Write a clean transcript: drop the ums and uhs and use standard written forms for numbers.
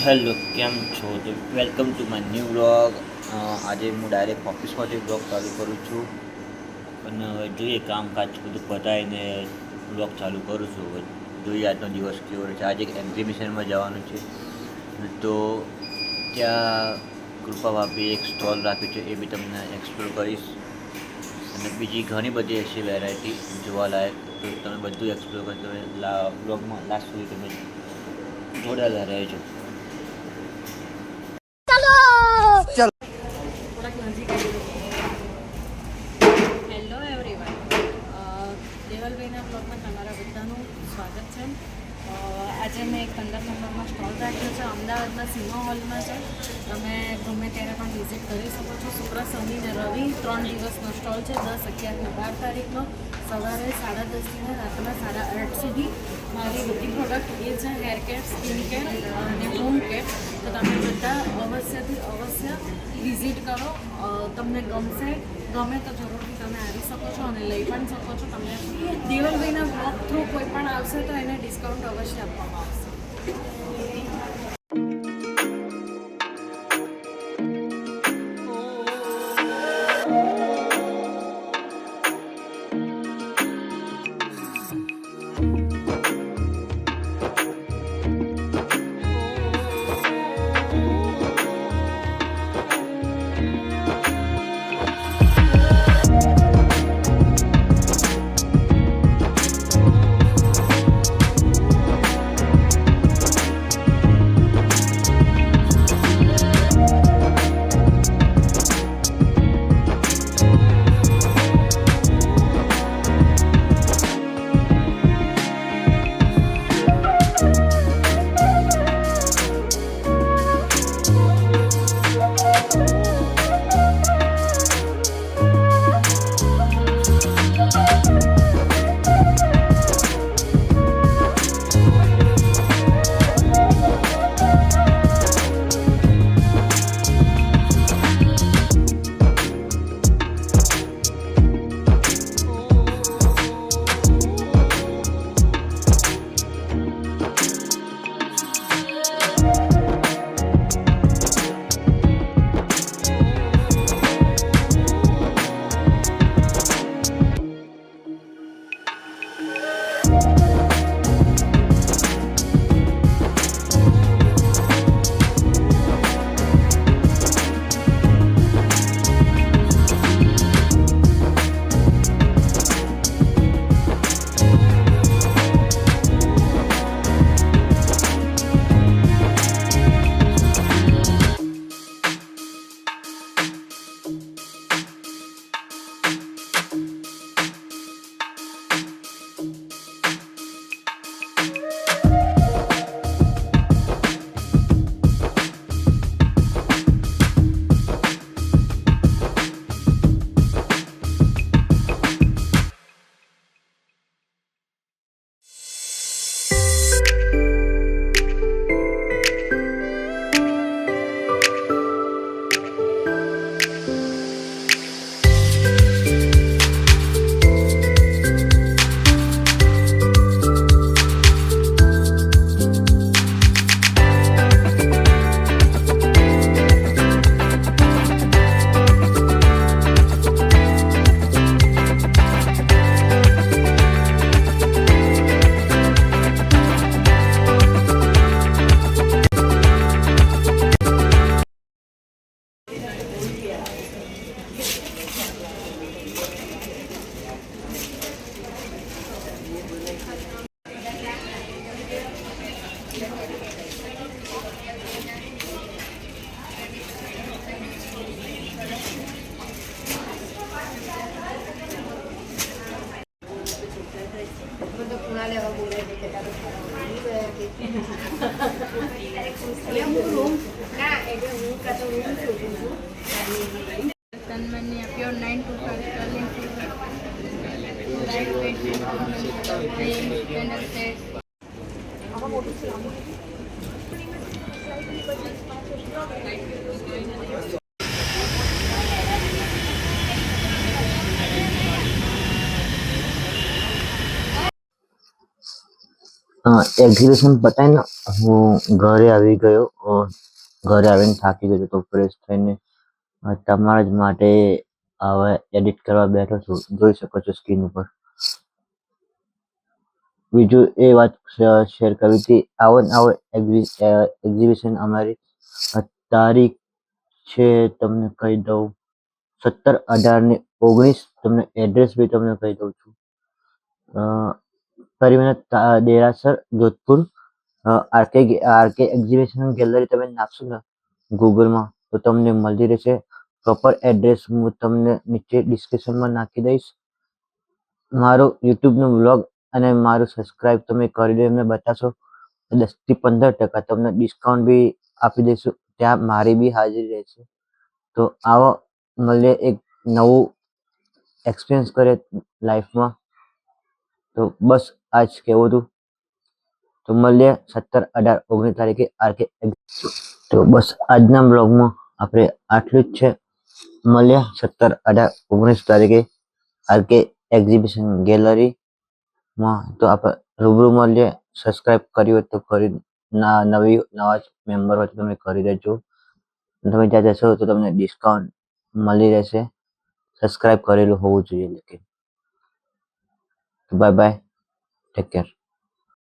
Hello, કેમ છો? તો welcome to my new vlog. આજે હું ડાયરેક્ટ ઓફિસમાંથી વ્લોગ ચાલુ કરું છું અને હવે જોઈએ કામકાજ બધું પતાવીને વ્લોગ ચાલુ કરું છું. હવે જોઈએ આજનો દિવસ કેવો રહે છે. આજે એક એક્ઝિબિશનમાં જવાનું છે તો ત્યાં કૃપા ભાભી એક સ્ટોલ રાખ્યું છે, એ બી તમને એક્સપ્લોર કરીશ અને બીજી ઘણી બધી હશે વેરાયટી જોવાલાયક, તો તમે બધું એક્સપ્લોર કરી તમે વ્લોગમાં લાસ્ટ સુધી તમે જોડાયેલા રહેજો. હેલો એવરીવન, દેવલભાઈના બ્લોગમાં તમારા બધાનું સ્વાગત છે. આજે મેં એક 15 નંબરમાં સ્ટોલ રાખ્યો છે, અમદાવાદમાં સિનેમા હોલમાં છે. તમે ગમે ત્યારે પણ વિઝિટ કરી શકો છો. શુક્ર, શનિ ને રવિ 3 દિવસનો સ્ટોલ છે. 10, 11 ને 12 તારીખનો સવારે 10:30 થી રાતના 8:30 સુધી. મારી બધી પ્રોડક્ટ એ છે હેર કેર, સ્કિન કેર અને હોમ કેર. તો તમે બધા અવશ્યથી અવશ્ય વિઝિટ કરો. તમને ગમે તો જરૂરથી તમે આવી શકો છો અને લઈ પણ શકો છો. તમને દેવલભાઈના બ્લોગ થ્રુ કોઈ પણ આવશે તો એને ડિસ્કાઉન્ટ અવશ્ય આપવામાં આવશે. Pure 925 sterling silver, lightweight standard set. Exhibition પતાવીને હું ઘરે આવી ગયો. ઘરે આવીને થાકી ગયો તો ફ્રેશ થઈને તમારા જ માટે હવે એડિટ કરવા બેઠો છું. જોઈ શકો છો સ્ક્રીન ઉપર. બીજું એ વાત શેર કરવી હતી. આવો ને આવો એક્ઝિબિશન અમારી તારીખ છે તમને કહી દઉં 17, 18 ને 19. તમને એડ્રેસ બી તમને કહી દઉં છું. પરિમલ દેરાસર જોધપુર. આરકે એક્ઝિબિશન ગેલેરી તમે નાખશો ને ગૂગલમાં તો તમને મળી રહેશે. પ્રોપર એડ્રેસ હું તમને નીચે ડિસ્ક્રિપ્શનમાં નાખી દઈશ. મારો યુટ્યુબનો વ્લોગ અને મારું સબસ્ક્રાઇબ તમે કરી દો એમને બતાવશો 10 થી 15% તમને ડિસ્કાઉન્ટ બી આપી દઈશું. ત્યાં મારી બી હાજરી રહેશે. તો આવો મળીએ એક નવું એક્સપિરિયન્સ કરે લાઈફમાં. તો બસ આ જ કહેવું હતું. તો મળીએ 17, 18, 19 તારીખે આરકે. તો બસ આજના બ્લોગમાં આપણે આટલું જ છે. મળીએ 17, 18, 19 તારીખે આરકે એક્ઝિબિશન ગેલેરીમાં. તો આપણે રૂબરૂ મળીએ. સબસ્ક્રાઇબ કર્યું હોય તો કરી, નવા મેમ્બર હોય તો તમે કરી દેજો. તમે ત્યાં જશો તો તમને ડિસ્કાઉન્ટ મળી રહેશે. સબસ્ક્રાઇબ કરેલું હોવું જોઈએ. Bye bye, take care.